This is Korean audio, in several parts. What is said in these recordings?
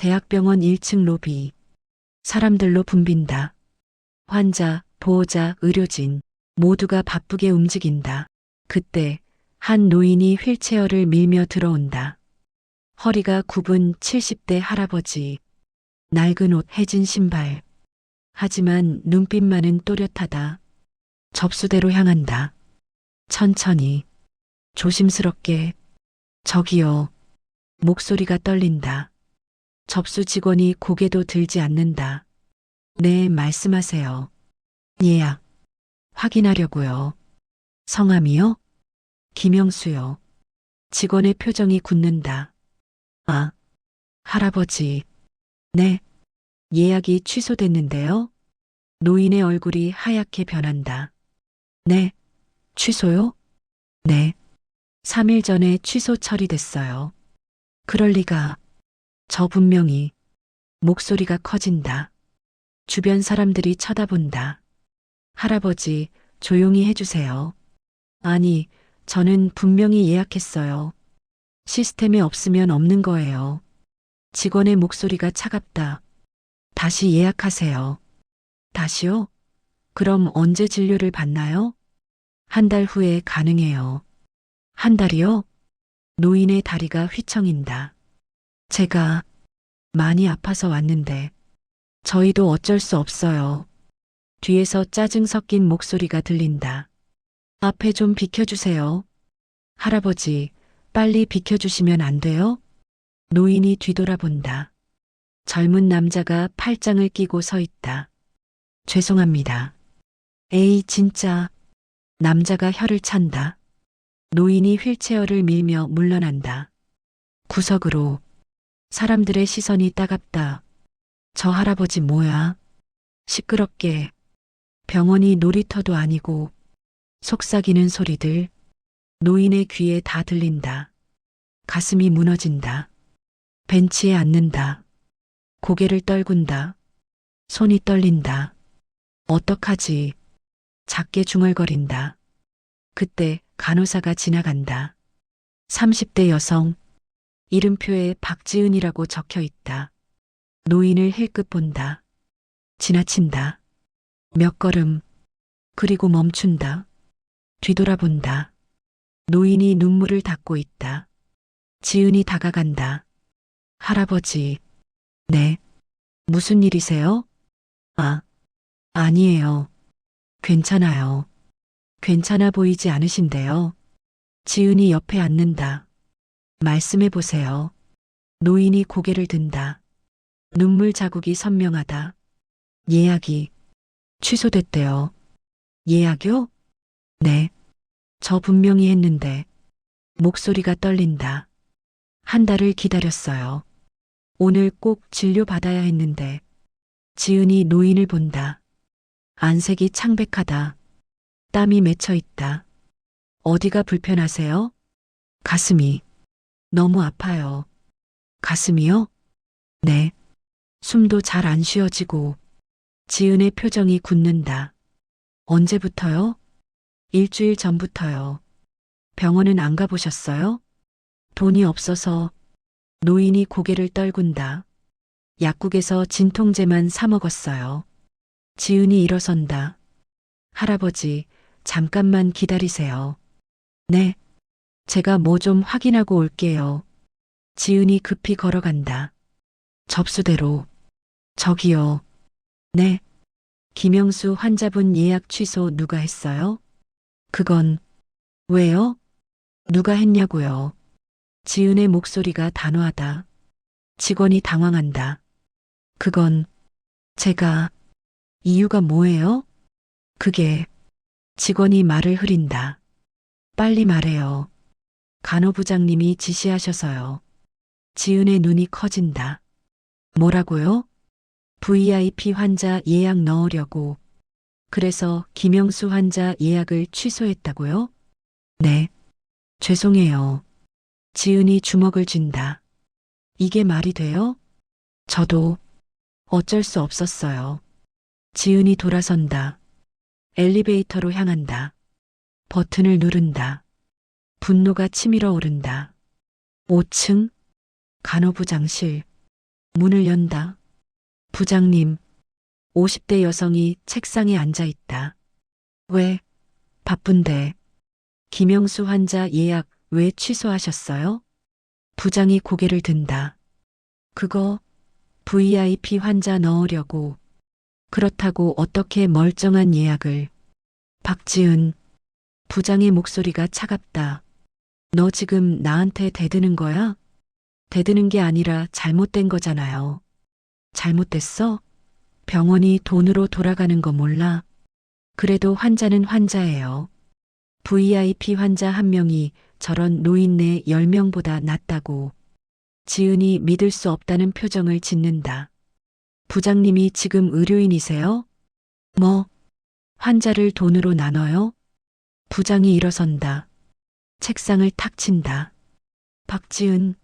대학병원 1층 로비. 사람들로 붐빈다. 환자, 보호자, 의료진 모두가 바쁘게 움직인다. 그때 한 노인이 휠체어를 밀며 들어온다. 허리가 굽은 70대 할아버지. 낡은 옷, 해진 신발. 하지만 눈빛만은 또렷하다. 접수대로 향한다. 천천히, 조심스럽게. 저기요. 목소리가 떨린다. 접수 직원이 고개도 들지 않는다. 네, 말씀하세요. 예약. 확인하려고요. 성함이요? 김영수요. 직원의 표정이 굳는다. 아, 할아버지. 네. 예약이 취소됐는데요. 노인의 얼굴이 하얗게 변한다. 네. 취소요? 네. 3일 전에 취소 처리됐어요. 그럴 리가. 저 분명히. 목소리가 커진다. 주변 사람들이 쳐다본다. 할아버지, 조용히 해주세요. 아니, 저는 분명히 예약했어요. 시스템에 없으면 없는 거예요. 직원의 목소리가 차갑다. 다시 예약하세요. 다시요? 그럼 언제 진료를 받나요? 한 달 후에 가능해요. 한 달이요? 노인의 다리가 휘청인다. 제가 많이 아파서 왔는데 저희도 어쩔 수 없어요. 뒤에서 짜증 섞인 목소리가 들린다. 앞에 좀 비켜주세요. 할아버지, 빨리 비켜주시면 안 돼요? 노인이 뒤돌아본다. 젊은 남자가 팔짱을 끼고 서 있다. 죄송합니다. 에이, 진짜. 남자가 혀를 찬다. 노인이 휠체어를 밀며 물러난다. 구석으로. 사람들의 시선이 따갑다. 저 할아버지 뭐야? 시끄럽게. 병원이 놀이터도 아니고. 속삭이는 소리들. 노인의 귀에 다 들린다. 가슴이 무너진다. 벤치에 앉는다. 고개를 떨군다. 손이 떨린다. 어떡하지? 작게 중얼거린다. 그때 간호사가 지나간다. 30대 여성. 이름표에 박지은이라고 적혀 있다. 노인을 힐끗 본다. 지나친다. 몇 걸음. 그리고 멈춘다. 뒤돌아본다. 노인이 눈물을 닦고 있다. 지은이 다가간다. 할아버지. 네. 무슨 일이세요? 아, 아니에요. 괜찮아요. 괜찮아 보이지 않으신데요. 지은이 옆에 앉는다. 말씀해 보세요. 노인이 고개를 든다. 눈물 자국이 선명하다. 예약이 취소됐대요. 예약이요? 네. 저 분명히 했는데. 목소리가 떨린다. 한 달을 기다렸어요. 오늘 꼭 진료 받아야 했는데. 지은이 노인을 본다. 안색이 창백하다. 땀이 맺혀 있다. 어디가 불편하세요? 가슴이. 너무 아파요. 가슴이요? 네. 숨도 잘 안 쉬어지고. 지은의 표정이 굳는다. 언제부터요? 일주일 전부터요. 병원은 안 가보셨어요? 돈이 없어서. 노인이 고개를 떨군다. 약국에서 진통제만 사 먹었어요. 지은이 일어선다. 할아버지, 잠깐만 기다리세요. 네. 제가 뭐 좀 확인하고 올게요. 지은이 급히 걸어간다. 접수대로. 저기요. 네. 김영수 환자분 예약 취소 누가 했어요? 그건. 왜요? 누가 했냐고요. 지은의 목소리가 단호하다. 직원이 당황한다. 그건 제가. 이유가 뭐예요? 그게. 직원이 말을 흐린다. 빨리 말해요. 간호부장님이 지시하셔서요. 지은의 눈이 커진다. 뭐라고요? VIP 환자 예약 넣으려고. 그래서 김영수 환자 예약을 취소했다고요? 네. 죄송해요. 지은이 주먹을 쥔다. 이게 말이 돼요? 저도 어쩔 수 없었어요. 지은이 돌아선다. 엘리베이터로 향한다. 버튼을 누른다. 분노가 치밀어 오른다. 5층 간호부장실. 문을 연다. 부장님, 50대 여성이 책상에 앉아 있다. 왜? 바쁜데. 김영수 환자 예약 왜 취소하셨어요? 부장이 고개를 든다. 그거 VIP 환자 넣으려고. 그렇다고 어떻게 멀쩡한 예약을. 박지은, 부장의 목소리가 차갑다. 너 지금 나한테 대드는 거야? 대드는 게 아니라 잘못된 거잖아요. 잘못됐어? 병원이 돈으로 돌아가는 거 몰라? 그래도 환자는 환자예요. VIP 환자 한 명이 저런 노인네 10명보다 낫다고. 지은이 믿을 수 없다는 표정을 짓는다. 부장님이 지금 의료인이세요? 뭐? 환자를 돈으로 나눠요? 부장이 일어선다. 책상을 탁 친다. 박지은,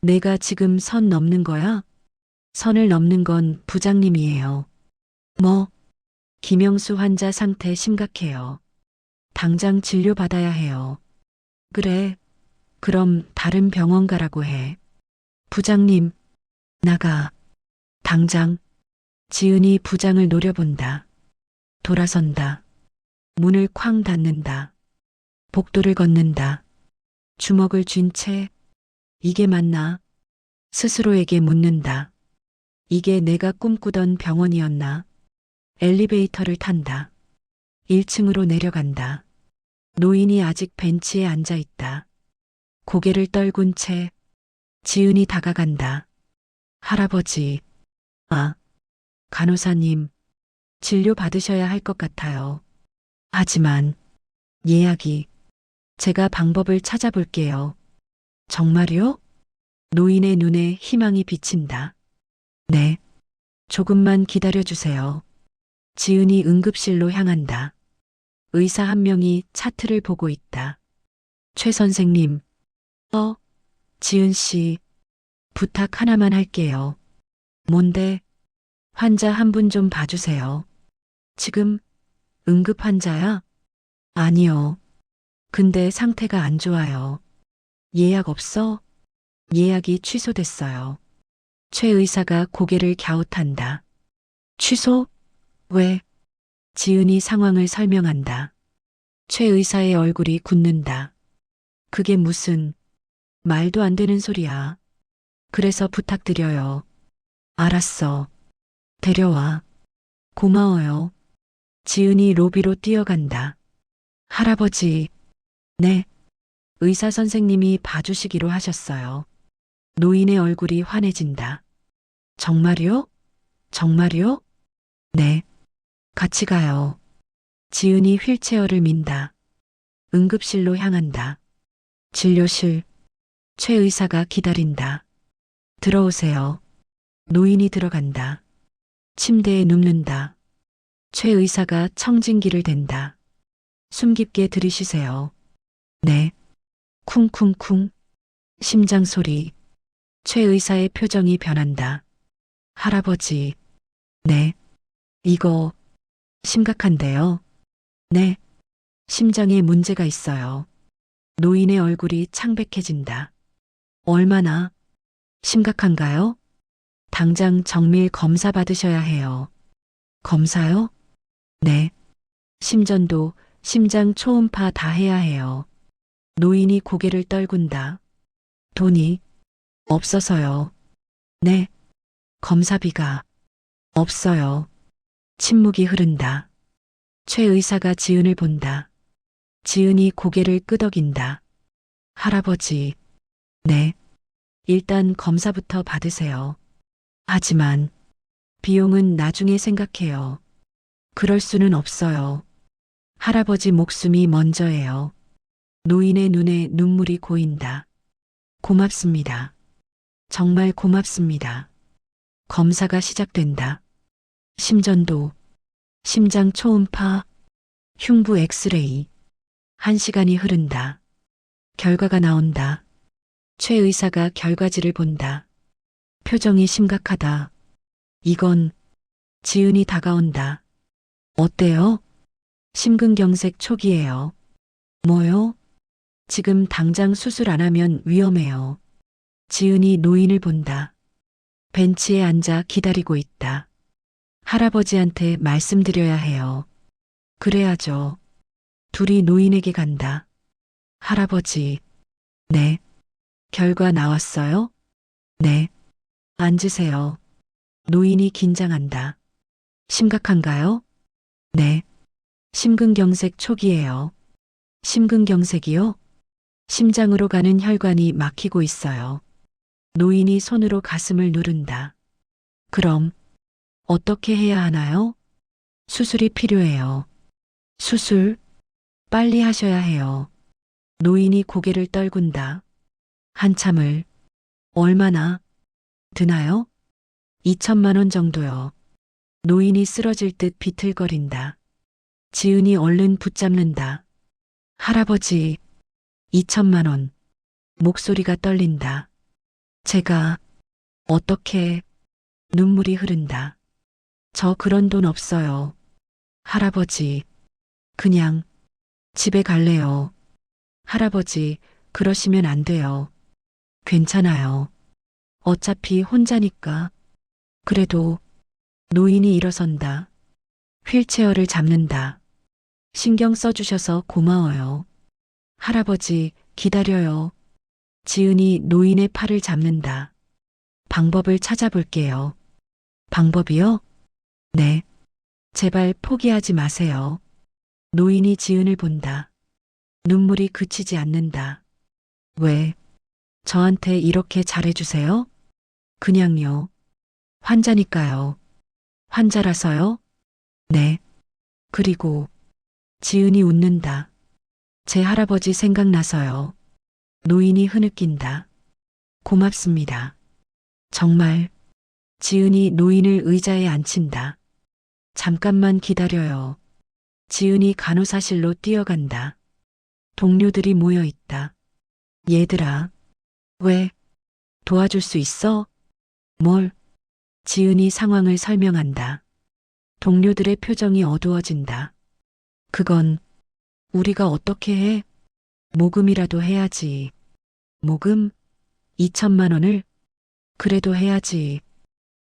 내가 지금 선 넘는 거야? 선을 넘는 건 부장님이에요. 뭐? 김영수 환자 상태 심각해요. 당장 진료받아야 해요. 그래. 그럼 다른 병원 가라고 해. 부장님, 나가. 당장. 지은이 부장을 노려본다. 돌아선다. 문을 쾅 닫는다. 복도를 걷는다. 주먹을 쥔 채 이게 맞나? 스스로에게 묻는다. 이게 내가 꿈꾸던 병원이었나? 엘리베이터를 탄다. 1층으로 내려간다. 노인이 아직 벤치에 앉아 있다. 고개를 떨군 채 지은이 다가간다. 할아버지, 아, 간호사님, 진료 받으셔야 할 것 같아요. 하지만 예약이, 제가 방법을 찾아볼게요. 정말요? 노인의 눈에 희망이 비친다. 네, 조금만 기다려주세요. 지은이 응급실로 향한다. 의사 한 명이 차트를 보고 있다. 최 선생님, 지은 씨, 부탁 하나만 할게요. 뭔데? 환자 한 분 좀 봐주세요. 지금 응급 환자야? 아니요. 근데 상태가 안 좋아요. 예약 없어? 예약이 취소됐어요. 최 의사가 고개를 갸웃한다. 취소? 왜? 지은이 상황을 설명한다. 최 의사의 얼굴이 굳는다. 그게 무슨 말도 안 되는 소리야. 그래서 부탁드려요. 알았어. 데려와. 고마워요. 지은이 로비로 뛰어간다. 할아버지, 네. 의사 선생님이 봐주시기로 하셨어요. 노인의 얼굴이 환해진다. 정말요? 정말요? 네. 같이 가요. 지은이 휠체어를 민다. 응급실로 향한다. 진료실. 최 의사가 기다린다. 들어오세요. 노인이 들어간다. 침대에 눕는다. 최 의사가 청진기를 댄다. 숨 깊게 들이쉬세요. 네. 쿵쿵쿵. 심장 소리. 최 의사의 표정이 변한다. 할아버지. 네. 이거 심각한데요. 네. 심장에 문제가 있어요. 노인의 얼굴이 창백해진다. 얼마나 심각한가요? 당장 정밀 검사 받으셔야 해요. 검사요? 네. 심전도, 심장 초음파 다 해야 해요. 노인이 고개를 떨군다. 돈이 없어서요. 네. 검사비가 없어요. 침묵이 흐른다. 최 의사가 지은을 본다. 지은이 고개를 끄덕인다. 할아버지, 네. 일단 검사부터 받으세요. 하지만 비용은 나중에 생각해요. 그럴 수는 없어요. 할아버지 목숨이 먼저예요. 노인의 눈에 눈물이 고인다. 고맙습니다. 정말 고맙습니다. 검사가 시작된다. 심전도, 심장 초음파, 흉부 엑스레이. 1시간이 흐른다. 결과가 나온다. 최 의사가 결과지를 본다. 표정이 심각하다. 이건 지은이 다가온다. 어때요? 심근경색 초기예요. 뭐요? 지금 당장 수술 안 하면 위험해요. 지은이 노인을 본다. 벤치에 앉아 기다리고 있다. 할아버지한테 말씀드려야 해요. 그래야죠. 둘이 노인에게 간다. 할아버지, 네. 결과 나왔어요? 네. 앉으세요. 노인이 긴장한다. 심각한가요? 네. 심근경색 초기예요. 심근경색이요? 심장으로 가는 혈관이 막히고 있어요. 노인이 손으로 가슴을 누른다. 그럼 어떻게 해야 하나요? 수술이 필요해요. 수술? 빨리 하셔야 해요. 노인이 고개를 떨군다. 한참을 얼마나 드나요? 2천만 원 정도요. 노인이 쓰러질 듯 비틀거린다. 지은이 얼른 붙잡는다. 할아버지, 2천만 원. 목소리가 떨린다. 제가 어떻게 눈물이 흐른다. 저 그런 돈 없어요. 할아버지, 그냥 집에 갈래요. 할아버지, 그러시면 안 돼요. 괜찮아요. 어차피 혼자니까. 그래도 노인이 일어선다. 휠체어를 잡는다. 신경 써주셔서 고마워요. 할아버지, 기다려요. 지은이 노인의 팔을 잡는다. 방법을 찾아볼게요. 방법이요? 네. 제발 포기하지 마세요. 노인이 지은을 본다. 눈물이 그치지 않는다. 왜? 저한테 이렇게 잘해주세요? 그냥요. 환자니까요. 환자라서요? 네. 그리고 지은이 웃는다. 제 할아버지 생각나서요. 노인이 흐느낀다. 고맙습니다. 정말. 지은이 노인을 의자에 앉힌다. 잠깐만 기다려요. 지은이 간호사실로 뛰어간다. 동료들이 모여 있다. 얘들아, 왜? 도와줄 수 있어? 뭘? 지은이 상황을 설명한다. 동료들의 표정이 어두워진다. 그건 우리가 어떻게 해? 모금이라도 해야지. 모금? 2천만 원을? 그래도 해야지.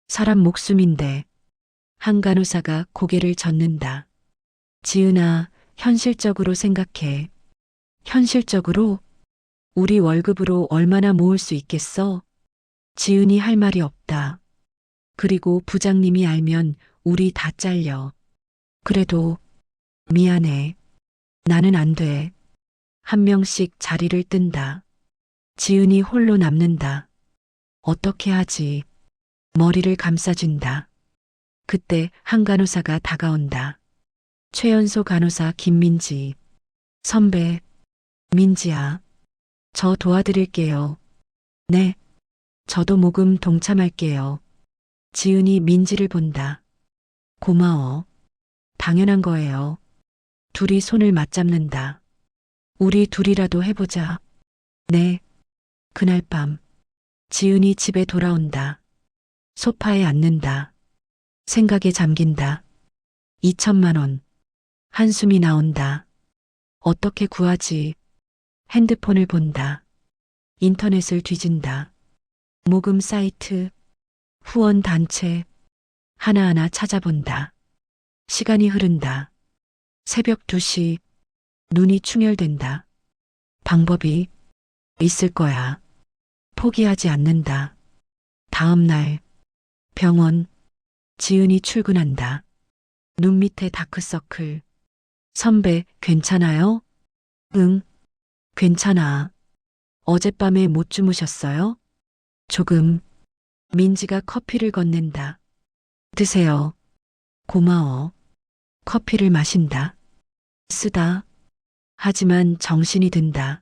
사람 목숨인데. 한 간호사가 고개를 젓는다. 지은아, 현실적으로 생각해. 현실적으로? 우리 월급으로 얼마나 모을 수 있겠어? 지은이 할 말이 없다. 그리고 부장님이 알면 우리 다 잘려. 그래도 미안해. 나는 안 돼. 한 명씩 자리를 뜬다. 지은이 홀로 남는다. 어떻게 하지? 머리를 감싸준다. 그때 한 간호사가 다가온다. 최연소 간호사 김민지. 선배, 민지야. 저 도와드릴게요. 네. 저도 모금 동참할게요. 지은이 민지를 본다. 고마워. 당연한 거예요. 둘이 손을 맞잡는다. 우리 둘이라도 해보자. 네. 그날 밤, 지은이 집에 돌아온다. 소파에 앉는다. 생각에 잠긴다. 2천만 원. 한숨이 나온다. 어떻게 구하지? 핸드폰을 본다. 인터넷을 뒤진다. 모금 사이트, 후원 단체, 하나하나 찾아본다. 시간이 흐른다. 새벽 2시, 눈이 충혈된다. 방법이 있을 거야. 포기하지 않는다. 다음 날, 병원, 지은이 출근한다. 눈 밑에 다크서클. 선배, 괜찮아요? 응, 괜찮아. 어젯밤에 못 주무셨어요? 조금. 민지가 커피를 건넨다. 드세요. 고마워. 커피를 마신다. 쓰다. 하지만 정신이 든다.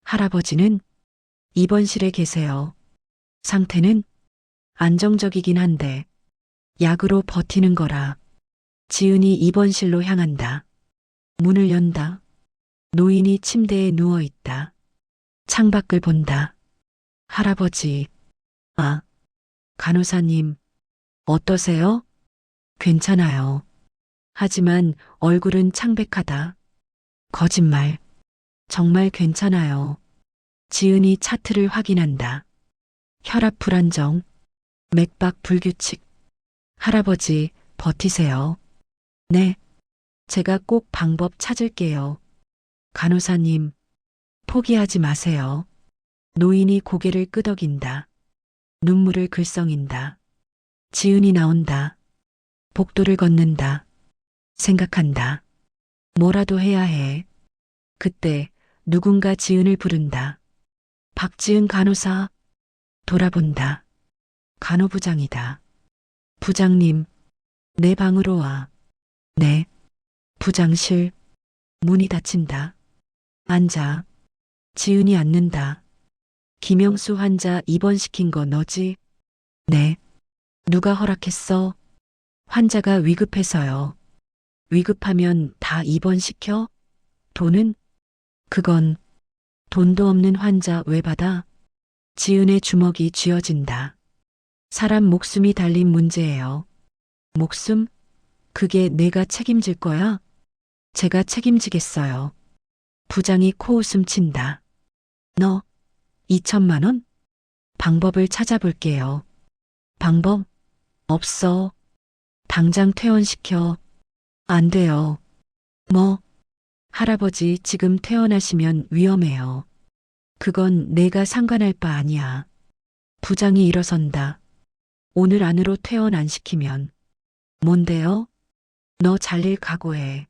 할아버지는 입원실에 계세요. 상태는 안정적이긴 한데 약으로 버티는 거라. 지은이 입원실로 향한다. 문을 연다. 노인이 침대에 누워 있다. 창밖을 본다. 할아버지, 아, 간호사님, 어떠세요? 괜찮아요. 하지만 얼굴은 창백하다. 거짓말. 정말 괜찮아요. 지은이 차트를 확인한다. 혈압 불안정, 맥박 불규칙. 할아버지, 버티세요. 네, 제가 꼭 방법 찾을게요. 간호사님, 포기하지 마세요. 노인이 고개를 끄덕인다. 눈물을 글썽인다. 지은이 나온다. 복도를 걷는다. 생각한다. 뭐라도 해야 해. 그때 누군가 지은을 부른다. 박지은 간호사. 돌아본다. 간호부장이다. 부장님, 내 방으로 와. 네. 부장실. 문이 닫힌다. 앉아. 지은이 앉는다. 김영수 환자 입원시킨 거 너지? 네. 누가 허락했어? 환자가 위급해서요. 위급하면 다 입원시켜? 돈은? 그건 돈도 없는 환자 왜 받아? 지은의 주먹이 쥐어진다. 사람 목숨이 달린 문제예요. 목숨? 그게 내가 책임질 거야? 제가 책임지겠어요. 부장이 코웃음 친다. 너 2천만 원? 방법을 찾아볼게요. 방법? 없어. 당장 퇴원시켜. 안 돼요. 뭐? 할아버지 지금 퇴원하시면 위험해요. 그건 내가 상관할 바 아니야. 부장이 일어선다. 오늘 안으로 퇴원 안 시키면. 뭔데요? 너 잘릴 각오해.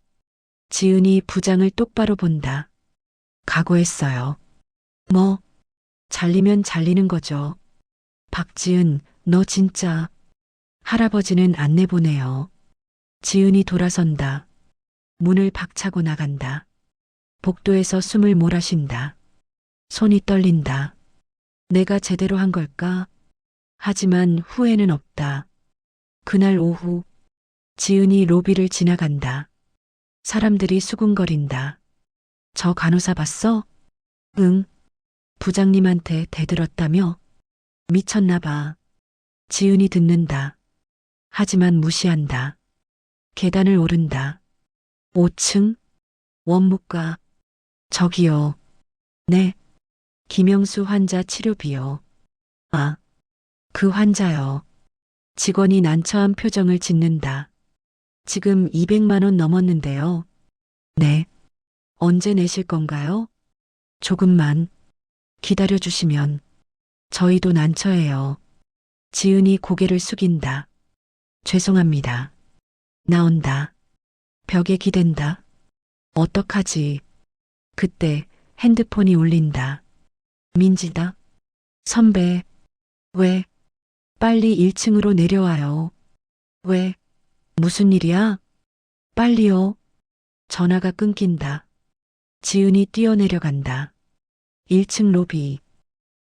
지은이 부장을 똑바로 본다. 각오했어요. 뭐? 잘리면 잘리는 거죠. 박지은, 너 진짜. 할아버지는 안 내보내요. 지은이 돌아선다. 문을 박차고 나간다. 복도에서 숨을 몰아쉰다. 손이 떨린다. 내가 제대로 한 걸까? 하지만 후회는 없다. 그날 오후, 지은이 로비를 지나간다. 사람들이 수군거린다. 저 간호사 봤어? 응. 부장님한테 대들었다며? 미쳤나 봐. 지은이 듣는다. 하지만 무시한다. 계단을 오른다. 5층? 원무과. 저기요. 네. 김영수 환자 치료비요. 아, 그 환자요. 직원이 난처한 표정을 짓는다. 지금 200만 원 넘었는데요. 네. 언제 내실 건가요? 조금만 기다려 주시면. 저희도 난처해요. 지은이 고개를 숙인다. 죄송합니다. 나온다. 벽에 기댄다. 어떡하지? 그때 핸드폰이 울린다. 민지다. 선배. 왜? 빨리 1층으로 내려와요. 왜? 무슨 일이야? 빨리요. 전화가 끊긴다. 지은이 뛰어내려간다. 1층 로비.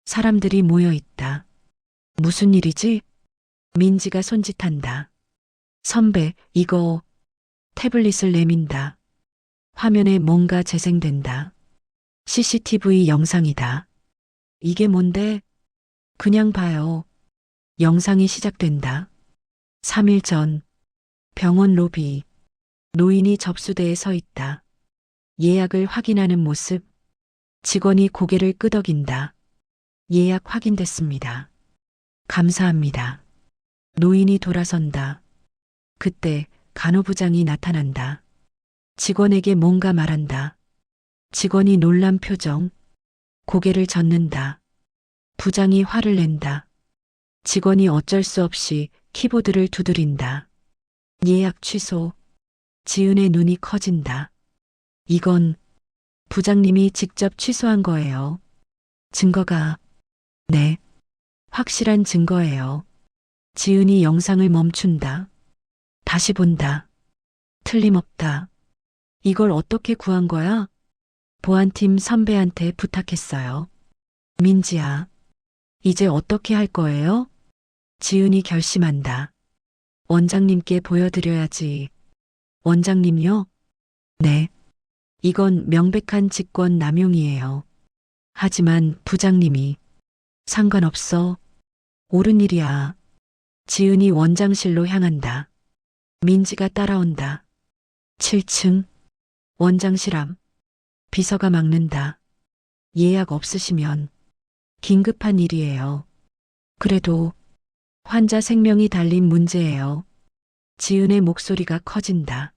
사람들이 모여 있다. 무슨 일이지? 민지가 손짓한다. 선배, 이거. 태블릿을 내민다. 화면에 뭔가 재생된다. CCTV 영상이다. 이게 뭔데? 그냥 봐요. 영상이 시작된다. 3일 전, 병원 로비. 노인이 접수대에 서 있다. 예약을 확인하는 모습. 직원이 고개를 끄덕인다. 예약 확인됐습니다. 감사합니다. 노인이 돌아선다. 그때 간호부장이 나타난다. 직원에게 뭔가 말한다. 직원이 놀란 표정. 고개를 젓는다. 부장이 화를 낸다. 직원이 어쩔 수 없이 키보드를 두드린다. 예약 취소. 지은의 눈이 커진다. 이건 부장님이 직접 취소한 거예요. 증거가, 네, 확실한 증거예요. 지은이 영상을 멈춘다. 다시 본다. 틀림없다. 이걸 어떻게 구한 거야? 보안팀 선배한테 부탁했어요. 민지야, 이제 어떻게 할 거예요? 지은이 결심한다. 원장님께 보여드려야지. 원장님요? 네. 이건 명백한 직권 남용이에요. 하지만 부장님이 상관없어. 옳은 일이야. 지은이 원장실로 향한다. 민지가 따라온다. 7층 원장실 앞. 비서가 막는다. 예약 없으시면 긴급한 일이에요. 그래도 환자 생명이 달린 문제예요. 지은의 목소리가 커진다.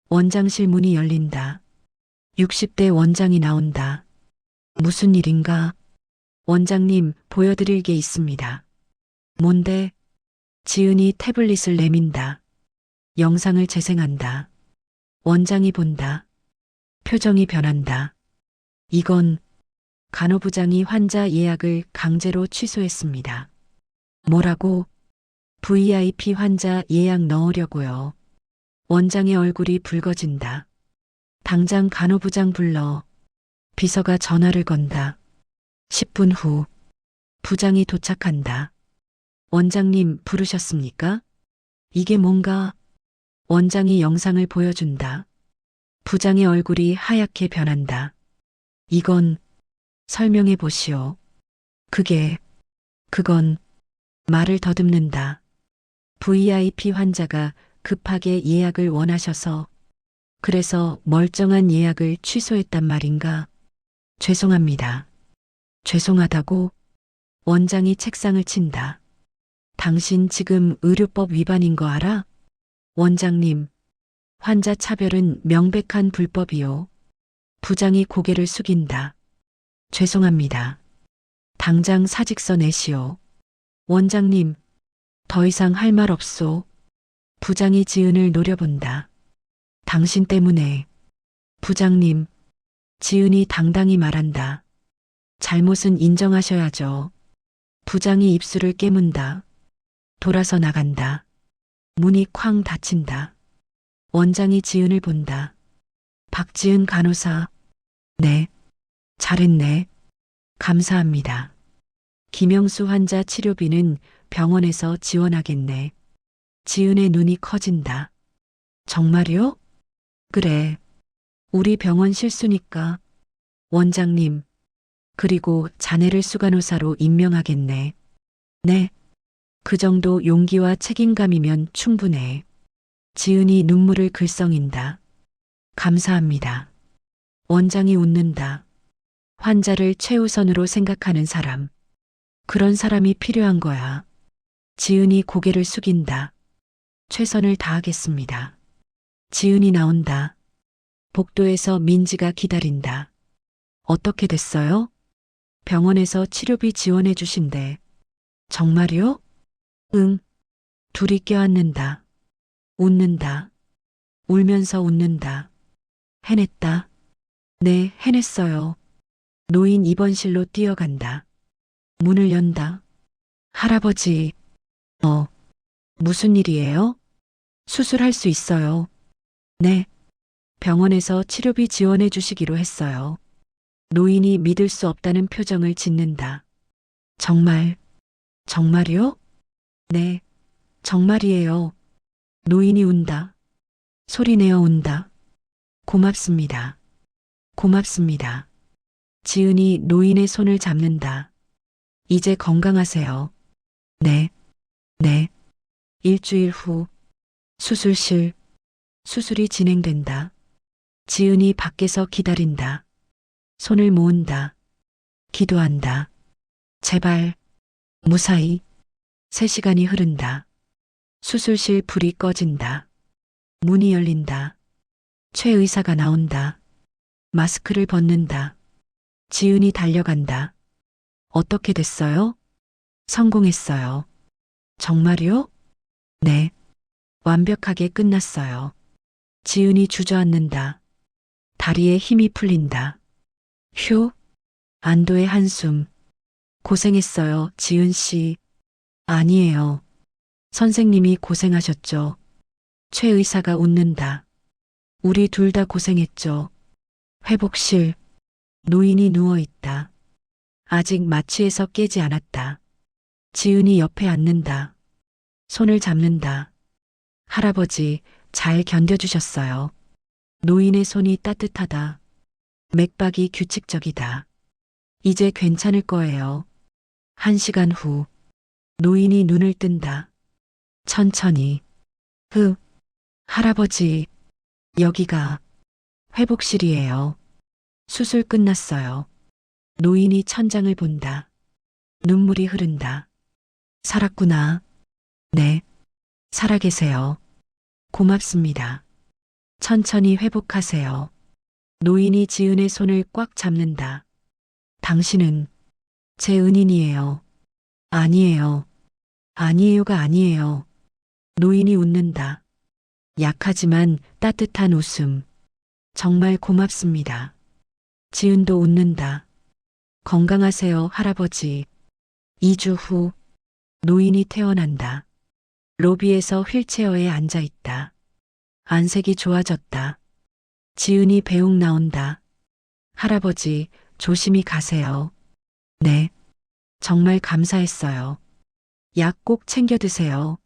원장실 문이 열린다. 60대 원장이 나온다. 무슨 일인가? 원장님, 보여드릴 게 있습니다. 뭔데? 지은이 태블릿을 내민다. 영상을 재생한다. 원장이 본다. 표정이 변한다. 이건 간호부장이 환자 예약을 강제로 취소했습니다. 뭐라고? VIP 환자 예약 넣으려고요. 원장의 얼굴이 붉어진다. 당장 간호부장 불러. 비서가 전화를 건다. 10분 후 부장이 도착한다. 원장님 부르셨습니까? 이게 뭔가? 원장이 영상을 보여준다. 부장의 얼굴이 하얗게 변한다. 이건 설명해 보시오. 그건 말을 더듬는다. VIP 환자가 급하게 예약을 원하셔서 그래서 멀쩡한 예약을 취소했단 말인가? 죄송합니다. 죄송하다고? 원장이 책상을 친다. 당신 지금 의료법 위반인 거 알아? 원장님, 환자 차별은 명백한 불법이요. 부장이 고개를 숙인다. 죄송합니다. 당장 사직서 내시오. 원장님, 더 이상 할 말 없소. 부장이 지은을 노려본다. 당신 때문에. 부장님, 지은이 당당히 말한다. 잘못은 인정하셔야죠. 부장이 입술을 깨문다. 돌아서 나간다. 문이 쾅 닫힌다. 원장이 지은을 본다. 박지은 간호사. 네. 잘했네. 감사합니다. 김영수 환자 치료비는 병원에서 지원하겠네. 지은의 눈이 커진다. 정말요? 그래. 우리 병원 실수니까. 원장님. 그리고 자네를 수간호사로 임명하겠네. 네. 그 정도 용기와 책임감이면 충분해. 지은이 눈물을 글썽인다. 감사합니다. 원장이 웃는다. 환자를 최우선으로 생각하는 사람. 그런 사람이 필요한 거야. 지은이 고개를 숙인다. 최선을 다하겠습니다. 지은이 나온다. 복도에서 민지가 기다린다. 어떻게 됐어요? 병원에서 치료비 지원해 주신대. 정말요? 응. 둘이 껴안는다. 웃는다. 울면서 웃는다. 해냈다. 네, 해냈어요. 노인 입원실로 뛰어간다. 문을 연다. 할아버지, 무슨 일이에요? 수술할 수 있어요. 네. 병원에서 치료비 지원해 주시기로 했어요. 노인이 믿을 수 없다는 표정을 짓는다. 정말요? 네, 정말이에요. 노인이 운다. 소리내어 운다. 고맙습니다. 고맙습니다. 지은이 노인의 손을 잡는다. 이제 건강하세요. 네. 일주일 후 수술실. 수술이 진행된다. 지은이 밖에서 기다린다. 손을 모은다. 기도한다. 제발 무사히. 3시간이 흐른다. 수술실 불이 꺼진다. 문이 열린다. 최 의사가 나온다. 마스크를 벗는다. 지은이 달려간다. 어떻게 됐어요? 성공했어요. 정말요? 네. 완벽하게 끝났어요. 지은이 주저앉는다. 다리에 힘이 풀린다. 휴. 안도의 한숨. 고생했어요, 지은 씨. 아니에요. 선생님이 고생하셨죠. 최 의사가 웃는다. 우리 둘 다 고생했죠. 회복실. 노인이 누워있다. 아직 마취에서 깨지 않았다. 지은이 옆에 앉는다. 손을 잡는다. 할아버지, 잘 견뎌주셨어요. 노인의 손이 따뜻하다. 맥박이 규칙적이다. 이제 괜찮을 거예요. 1시간 후. 노인이 눈을 뜬다. 천천히. 할아버지, 여기가 회복실이에요. 수술 끝났어요. 노인이 천장을 본다. 눈물이 흐른다. 살았구나. 네. 살아계세요. 고맙습니다. 천천히 회복하세요. 노인이 지은의 손을 꽉 잡는다. 당신은 제 은인이에요. 아니에요. 아니에요가 아니에요. 노인이 웃는다. 약하지만 따뜻한 웃음. 정말 고맙습니다. 지은도 웃는다. 건강하세요, 할아버지. 2주 후 노인이 태어난다. 로비에서 휠체어에 앉아 있다. 안색이 좋아졌다. 지은이 배웅 나온다. 할아버지, 조심히 가세요. 네. 정말 감사했어요. 약 꼭 챙겨 드세요.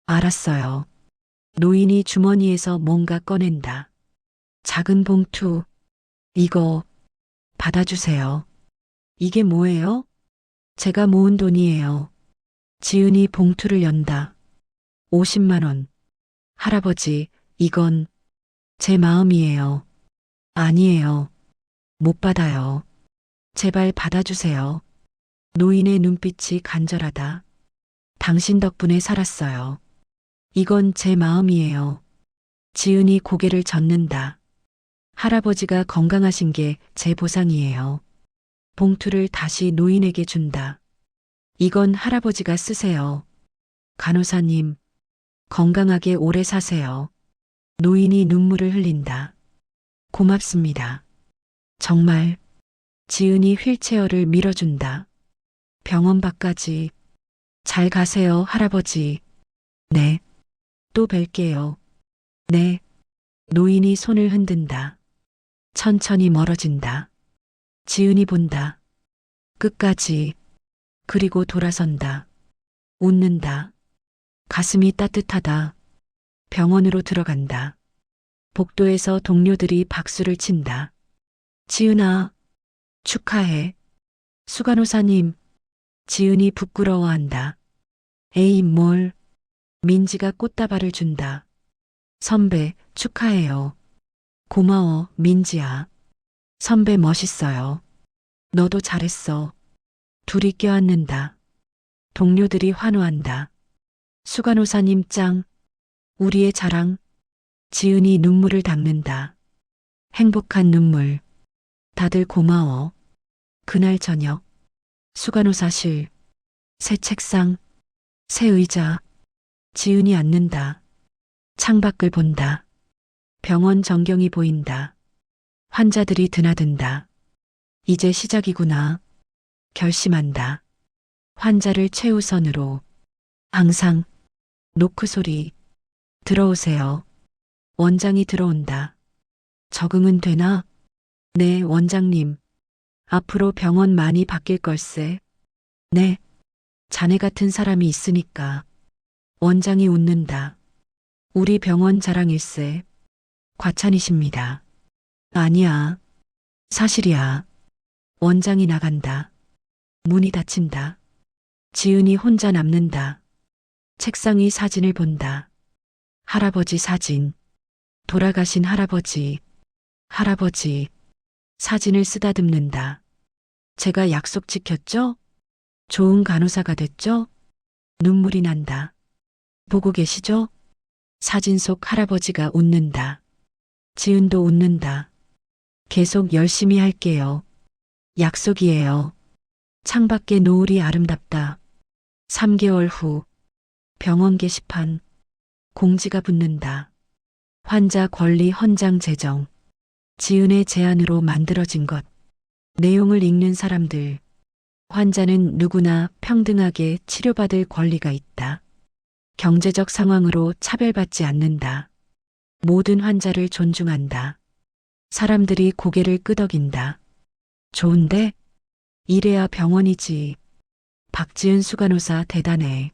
알았어요. 노인이 주머니에서 뭔가 꺼낸다. 작은 봉투. 이거 받아주세요. 이게 뭐예요? 제가 모은 돈이에요. 지은이 봉투를 연다. 50만 원. 할아버지, 이건 제 마음이에요. 아니에요. 못 받아요. 제발 받아주세요. 노인의 눈빛이 간절하다. 당신 덕분에 살았어요. 이건 제 마음이에요. 지은이 고개를 젓는다. 할아버지가 건강하신 게 제 보상이에요. 봉투를 다시 노인에게 준다. 이건 할아버지가 쓰세요. 간호사님, 건강하게 오래 사세요. 노인이 눈물을 흘린다. 고맙습니다. 정말. 지은이 휠체어를 밀어준다. 병원 밖까지. 잘 가세요, 할아버지. 네. 또 뵐게요. 네. 노인이 손을 흔든다. 천천히 멀어진다. 지은이 본다. 끝까지. 그리고 돌아선다. 웃는다. 가슴이 따뜻하다. 병원으로 들어간다. 복도에서 동료들이 박수를 친다. 지은아, 축하해. 수간호사님, 지은이 부끄러워한다. 에이, 뭘. 민지가 꽃다발을 준다. 선배, 축하해요. 고마워, 민지야. 선배 멋있어요. 너도 잘했어. 둘이 껴안는다. 동료들이 환호한다. 수간호사님 짱. 우리의 자랑. 지은이 눈물을 닦는다. 행복한 눈물. 다들 고마워. 그날 저녁. 수간호사실. 새 책상. 새 의자. 지은이 앉는다. 창밖을 본다. 병원 전경이 보인다. 환자들이 드나든다. 이제 시작이구나. 결심한다. 환자를 최우선으로. 항상. 노크 소리. 들어오세요. 원장이 들어온다. 적응은 되나? 네, 원장님. 앞으로 병원 많이 바뀔 걸세. 네. 자네 같은 사람이 있으니까. 원장이 웃는다. 우리 병원 자랑일세. 과찬이십니다. 아니야. 사실이야. 원장이 나간다. 문이 닫힌다. 지은이 혼자 남는다. 책상 위 사진을 본다. 할아버지 사진. 돌아가신 할아버지. 할아버지. 사진을 쓰다듬는다. 제가 약속 지켰죠? 좋은 간호사가 됐죠? 눈물이 난다. 보고 계시죠? 사진 속 할아버지가 웃는다. 지은도 웃는다. 계속 열심히 할게요. 약속이에요. 창밖에 노을이 아름답다. 3개월 후 병원 게시판. 공지가 붙는다. 환자 권리 헌장 제정. 지은의 제안으로 만들어진 것. 내용을 읽는 사람들. 환자는 누구나 평등하게 치료받을 권리가 있다. 경제적 상황으로 차별받지 않는다. 모든 환자를 존중한다. 사람들이 고개를 끄덕인다. 좋은데? 이래야 병원이지. 박지은 수간호사 대단해.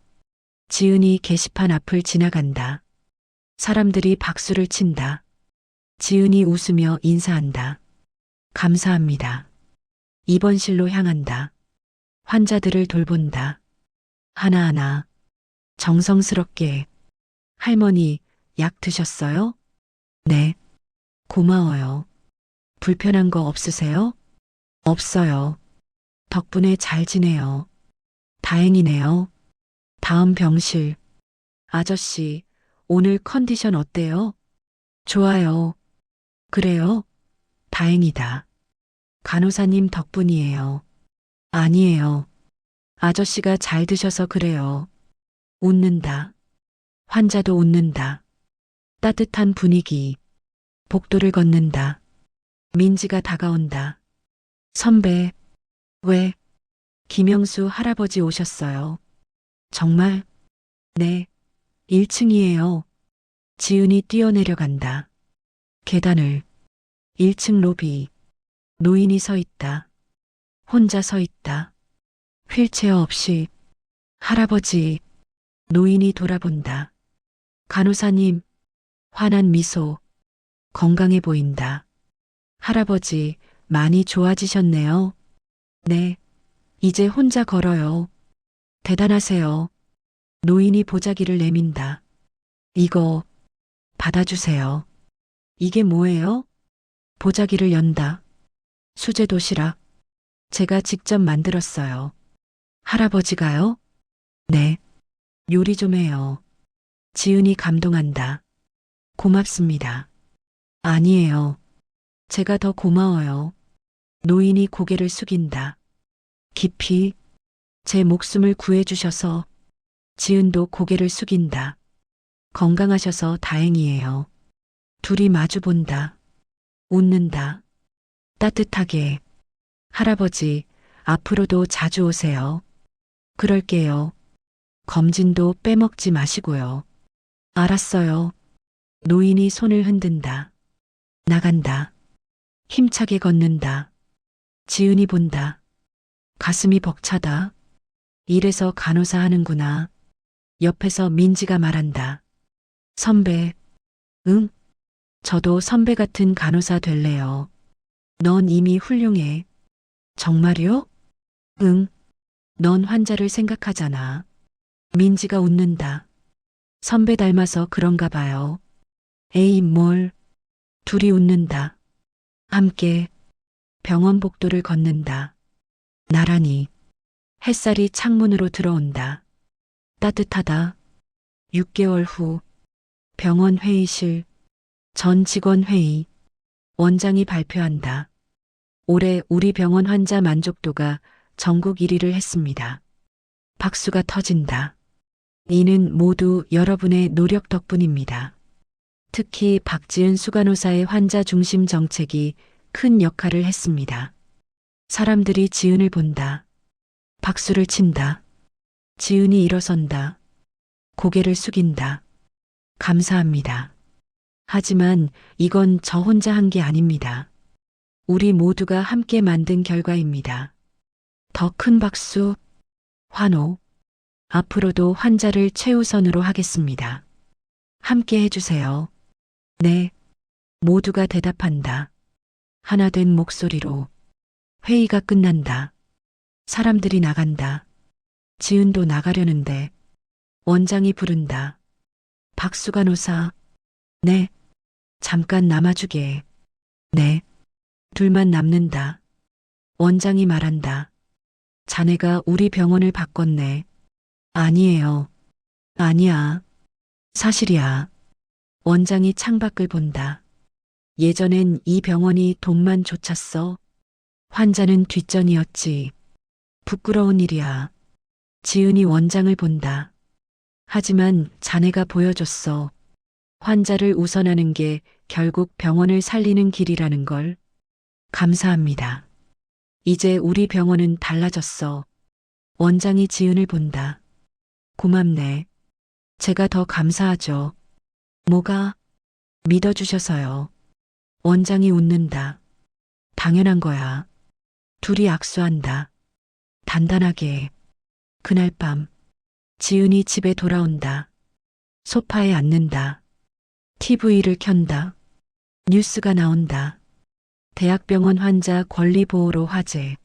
지은이 게시판 앞을 지나간다. 사람들이 박수를 친다. 지은이 웃으며 인사한다. 감사합니다. 입원실로 향한다. 환자들을 돌본다. 하나하나. 정성스럽게. 할머니, 약 드셨어요? 네. 고마워요. 불편한 거 없으세요? 없어요. 덕분에 잘 지내요. 다행이네요. 다음 병실. 아저씨, 오늘 컨디션 어때요? 좋아요. 그래요? 다행이다. 간호사님 덕분이에요. 아니에요. 아저씨가 잘 드셔서 그래요. 웃는다. 환자도 웃는다. 따뜻한 분위기. 복도를 걷는다. 민지가 다가온다. 선배, 왜? 김영수 할아버지 오셨어요. 정말? 네. 1층이에요. 지은이 뛰어내려간다. 계단을. 1층 로비. 노인이 서 있다. 혼자 서 있다. 휠체어 없이. 할아버지. 노인이 돌아본다. 간호사님. 환한 미소. 건강해 보인다. 할아버지, 많이 좋아지셨네요. 네. 이제 혼자 걸어요. 대단하세요. 노인이 보자기를 내민다. 이거, 받아주세요. 이게 뭐예요? 보자기를 연다. 수제 도시락. 제가 직접 만들었어요. 할아버지가요? 네. 요리 좀 해요. 지은이 감동한다. 고맙습니다. 아니에요. 제가 더 고마워요. 노인이 고개를 숙인다. 깊이 제 목숨을 구해주셔서. 지은도 고개를 숙인다. 건강하셔서 다행이에요. 둘이 마주 본다. 웃는다. 따뜻하게. 할아버지, 앞으로도 자주 오세요. 그럴게요. 검진도 빼먹지 마시고요. 알았어요. 노인이 손을 흔든다. 나간다. 힘차게 걷는다. 지은이 본다. 가슴이 벅차다. 이래서 간호사 하는구나. 옆에서 민지가 말한다. 선배. 응? 저도 선배 같은 간호사 될래요. 넌 이미 훌륭해. 정말요? 응. 넌 환자를 생각하잖아. 민지가 웃는다. 선배 닮아서 그런가 봐요. 에이, 뭘. 둘이 웃는다. 함께 병원 복도를 걷는다. 나란히 햇살이 창문으로 들어온다. 따뜻하다. 6개월 후 병원 회의실. 전 직원 회의. 원장이 발표한다. 올해 우리 병원 환자 만족도가 전국 1위를 했습니다. 박수가 터진다. 이는 모두 여러분의 노력 덕분입니다. 특히 박지은 수간호사의 환자 중심 정책이 큰 역할을 했습니다. 사람들이 지은을 본다. 박수를 친다. 지은이 일어선다. 고개를 숙인다. 감사합니다. 하지만 이건 저 혼자 한 게 아닙니다. 우리 모두가 함께 만든 결과입니다. 더 큰 박수, 환호. 앞으로도 환자를 최우선으로 하겠습니다. 함께 해주세요. 네. 모두가 대답한다. 하나 된 목소리로. 회의가 끝난다. 사람들이 나간다. 지은도 나가려는데 원장이 부른다. 박수간호사. 네. 잠깐 남아주게. 네. 둘만 남는다. 원장이 말한다. 자네가 우리 병원을 바꿨네. 아니에요. 아니야. 사실이야. 원장이 창밖을 본다. 예전엔 이 병원이 돈만 쫓았어. 환자는 뒷전이었지. 부끄러운 일이야. 지은이 원장을 본다. 하지만 자네가 보여줬어. 환자를 우선하는 게 결국 병원을 살리는 길이라는 걸. 감사합니다. 이제 우리 병원은 달라졌어. 원장이 지은을 본다. 고맙네. 제가 더 감사하죠. 뭐가? 믿어주셔서요. 원장이 웃는다. 당연한 거야. 둘이 악수한다. 단단하게. 그날 밤 지은이 집에 돌아온다. 소파에 앉는다. TV를 켠다. 뉴스가 나온다. 대학병원 환자 권리 보호로 화제.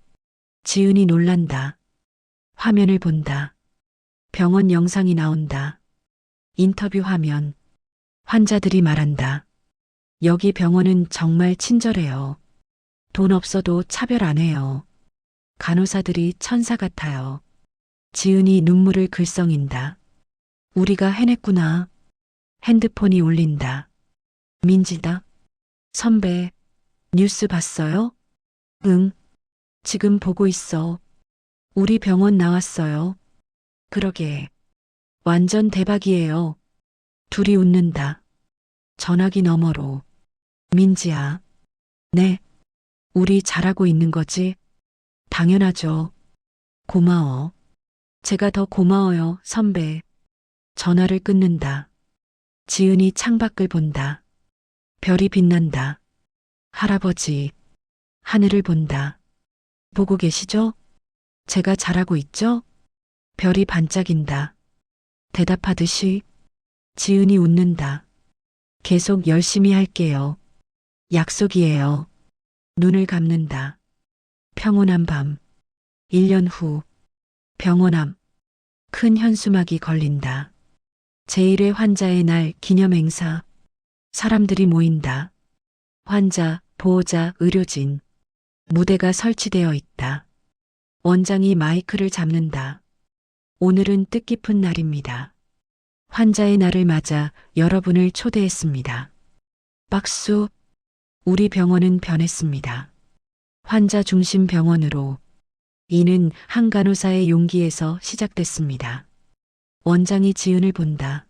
지은이 놀란다. 화면을 본다. 병원 영상이 나온다. 인터뷰 화면. 환자들이 말한다. 여기 병원은 정말 친절해요. 돈 없어도 차별 안 해요. 간호사들이 천사 같아요. 지은이 눈물을 글썽인다. 우리가 해냈구나. 핸드폰이 울린다. 민지다. 선배, 뉴스 봤어요? 응, 지금 보고 있어. 우리 병원 나왔어요. 그러게. 완전 대박이에요. 둘이 웃는다. 전화기 너머로. 민지야. 네. 우리 잘하고 있는 거지? 당연하죠. 고마워. 제가 더 고마워요, 선배. 전화를 끊는다. 지은이 창밖을 본다. 별이 빛난다. 할아버지. 하늘을 본다. 보고 계시죠? 제가 잘하고 있죠? 별이 반짝인다. 대답하듯이 지은이 웃는다. 계속 열심히 할게요. 약속이에요. 눈을 감는다. 평온한 밤. 1년 후. 병원암. 큰 현수막이 걸린다. 제1회 환자의 날 기념 행사. 사람들이 모인다. 환자, 보호자, 의료진. 무대가 설치되어 있다. 원장이 마이크를 잡는다. 오늘은 뜻깊은 날입니다. 환자의 날을 맞아 여러분을 초대했습니다. 박수. 우리 병원은 변했습니다. 환자 중심 병원으로. 이는 한 간호사의 용기에서 시작됐습니다. 원장이 지은을 본다.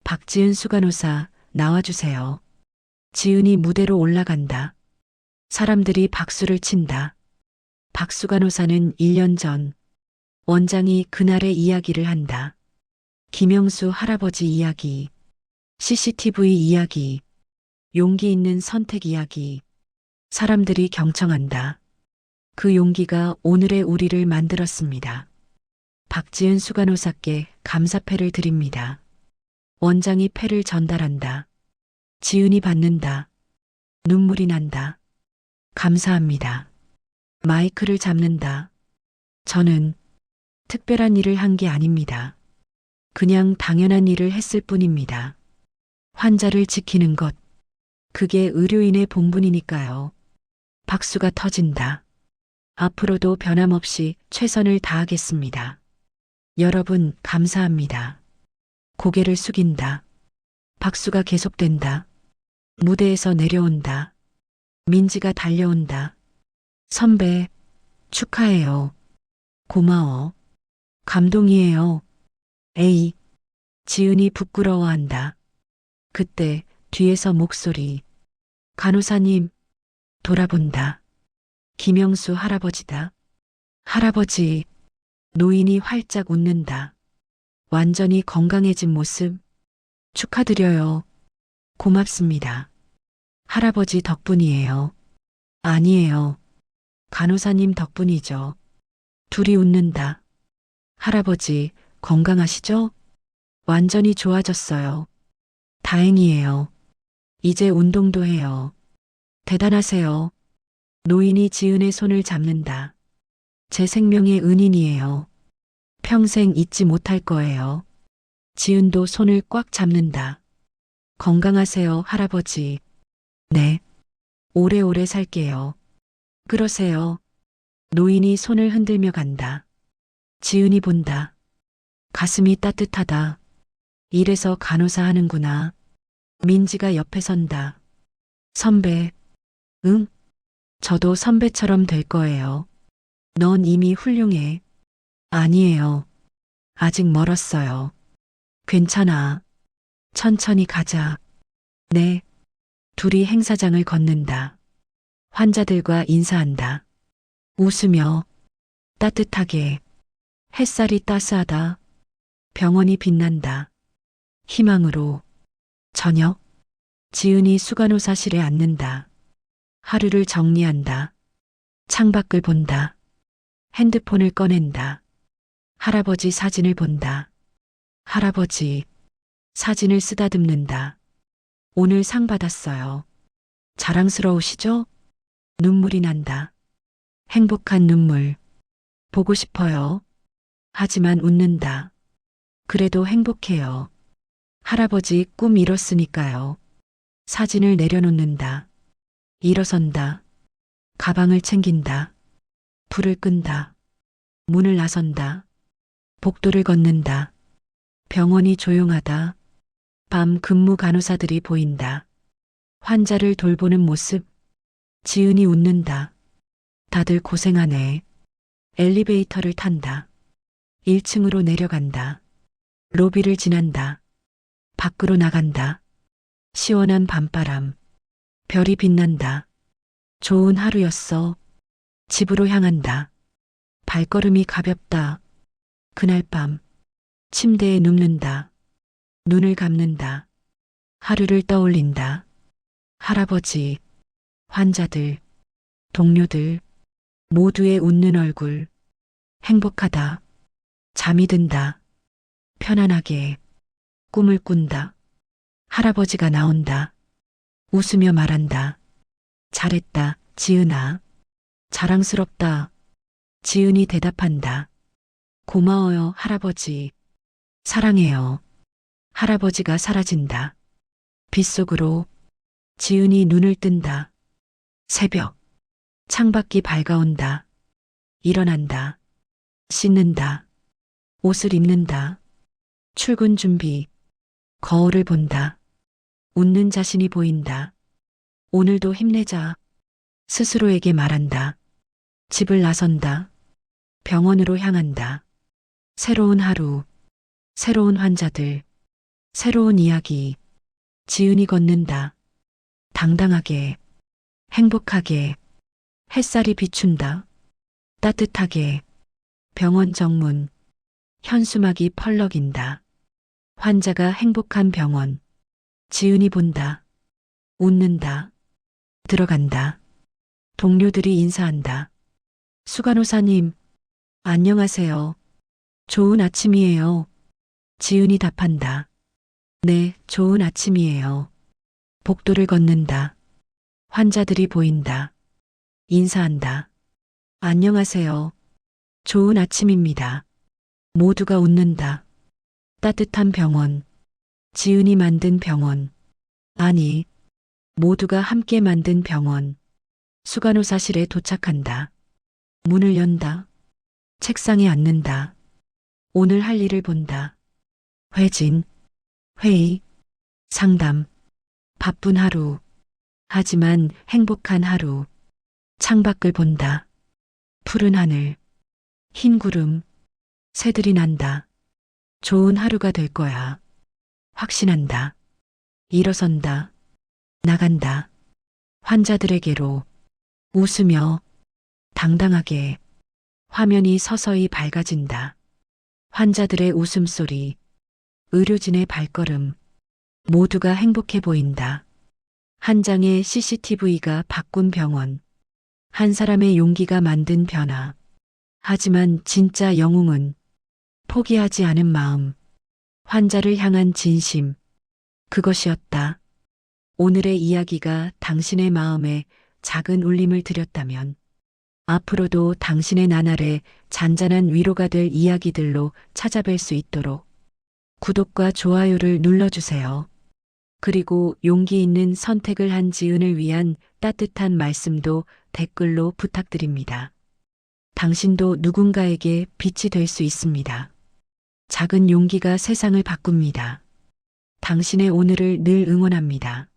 박지은 수간호사, 나와주세요. 지은이 무대로 올라간다. 사람들이 박수를 친다. 박수간호사는 1년 전 원장이 그날의 이야기를 한다. 김영수 할아버지 이야기, CCTV 이야기, 용기 있는 선택 이야기. 사람들이 경청한다. 그 용기가 오늘의 우리를 만들었습니다. 박지은 수간호사께 감사패를 드립니다. 원장이 패를 전달한다. 지은이 받는다. 눈물이 난다. 감사합니다. 마이크를 잡는다. 저는 특별한 일을 한 게 아닙니다. 그냥 당연한 일을 했을 뿐입니다. 환자를 지키는 것. 그게 의료인의 본분이니까요. 박수가 터진다. 앞으로도 변함없이 최선을 다하겠습니다. 여러분, 감사합니다. 고개를 숙인다. 박수가 계속된다. 무대에서 내려온다. 민지가 달려온다. 선배, 축하해요. 고마워. 감동이에요. 에이. 지은이 부끄러워한다. 그때 뒤에서 목소리. 간호사님. 돌아본다. 김영수 할아버지다. 할아버지. 노인이 활짝 웃는다. 완전히 건강해진 모습. 축하드려요. 고맙습니다. 할아버지 덕분이에요. 아니에요. 간호사님 덕분이죠. 둘이 웃는다. 할아버지, 건강하시죠? 완전히 좋아졌어요. 다행이에요. 이제 운동도 해요. 대단하세요. 노인이 지은의 손을 잡는다. 제 생명의 은인이에요. 평생 잊지 못할 거예요. 지은도 손을 꽉 잡는다. 건강하세요, 할아버지. 네. 오래오래 살게요. 그러세요. 노인이 손을 흔들며 간다. 지은이 본다. 가슴이 따뜻하다. 이래서 간호사 하는구나. 민지가 옆에 선다. 선배. 응? 저도 선배처럼 될 거예요. 넌 이미 훌륭해. 아니에요. 아직 멀었어요. 괜찮아. 천천히 가자. 네. 둘이 행사장을 걷는다. 환자들과 인사한다. 웃으며 따뜻하게. 햇살이 따스하다. 병원이 빛난다. 희망으로. 저녁. 지은이 수간호사실에 앉는다. 하루를 정리한다. 창밖을 본다. 핸드폰을 꺼낸다. 할아버지 사진을 본다. 할아버지. 사진을 쓰다듬는다. 오늘 상 받았어요. 자랑스러우시죠? 눈물이 난다. 행복한 눈물. 보고 싶어요. 하지만 웃는다. 그래도 행복해요. 할아버지 꿈 이뤘으니까요. 사진을 내려놓는다. 일어선다. 가방을 챙긴다. 불을 끈다. 문을 나선다. 복도를 걷는다. 병원이 조용하다. 밤 근무 간호사들이 보인다. 환자를 돌보는 모습. 지은이 웃는다. 다들 고생하네. 엘리베이터를 탄다. 1층으로 내려간다. 로비를 지난다. 밖으로 나간다. 시원한 밤바람. 별이 빛난다. 좋은 하루였어. 집으로 향한다. 발걸음이 가볍다. 그날 밤 침대에 눕는다. 눈을 감는다. 하루를 떠올린다. 할아버지, 환자들, 동료들, 모두의 웃는 얼굴. 행복하다. 잠이 든다. 편안하게 꿈을 꾼다. 할아버지가 나온다. 웃으며 말한다. 잘했다, 지은아. 자랑스럽다. 지은이 대답한다. 고마워요, 할아버지. 사랑해요. 할아버지가 사라진다. 빗속으로 지은이 눈을 뜬다. 새벽. 창밖이 밝아온다. 일어난다. 씻는다. 옷을 입는다. 출근 준비. 거울을 본다. 웃는 자신이 보인다. 오늘도 힘내자. 스스로에게 말한다. 집을 나선다. 병원으로 향한다. 새로운 하루. 새로운 환자들. 새로운 이야기. 지은이 걷는다. 당당하게. 행복하게. 햇살이 비춘다. 따뜻하게. 병원 정문. 현수막이 펄럭인다. 환자가 행복한 병원. 지은이 본다. 웃는다. 들어간다. 동료들이 인사한다. 수간호사님, 안녕하세요. 좋은 아침이에요. 지은이 답한다. 네, 좋은 아침이에요. 복도를 걷는다. 환자들이 보인다. 인사한다. 안녕하세요. 좋은 아침입니다. 모두가 웃는다. 따뜻한 병원. 지은이 만든 병원. 아니, 모두가 함께 만든 병원. 수간호사실에 도착한다. 문을 연다. 책상에 앉는다. 오늘 할 일을 본다. 회진, 회의, 상담. 바쁜 하루. 하지만 행복한 하루. 창밖을 본다. 푸른 하늘. 흰 구름. 새들이 난다. 좋은 하루가 될 거야. 확신한다. 일어선다. 나간다. 환자들에게로. 웃으며 당당하게. 화면이 서서히 밝아진다. 환자들의 웃음소리. 의료진의 발걸음. 모두가 행복해 보인다. 한 장의 CCTV가 바꾼 병원. 한 사람의 용기가 만든 변화. 하지만 진짜 영웅은 포기하지 않은 마음. 환자를 향한 진심. 그것이었다. 오늘의 이야기가 당신의 마음에 작은 울림을 드렸다면 앞으로도 당신의 나날에 잔잔한 위로가 될 이야기들로 찾아뵐 수 있도록 구독과 좋아요를 눌러주세요. 그리고 용기 있는 선택을 한 지은을 위한 따뜻한 말씀도 댓글로 부탁드립니다. 당신도 누군가에게 빛이 될 수 있습니다. 작은 용기가 세상을 바꿉니다. 당신의 오늘을 늘 응원합니다.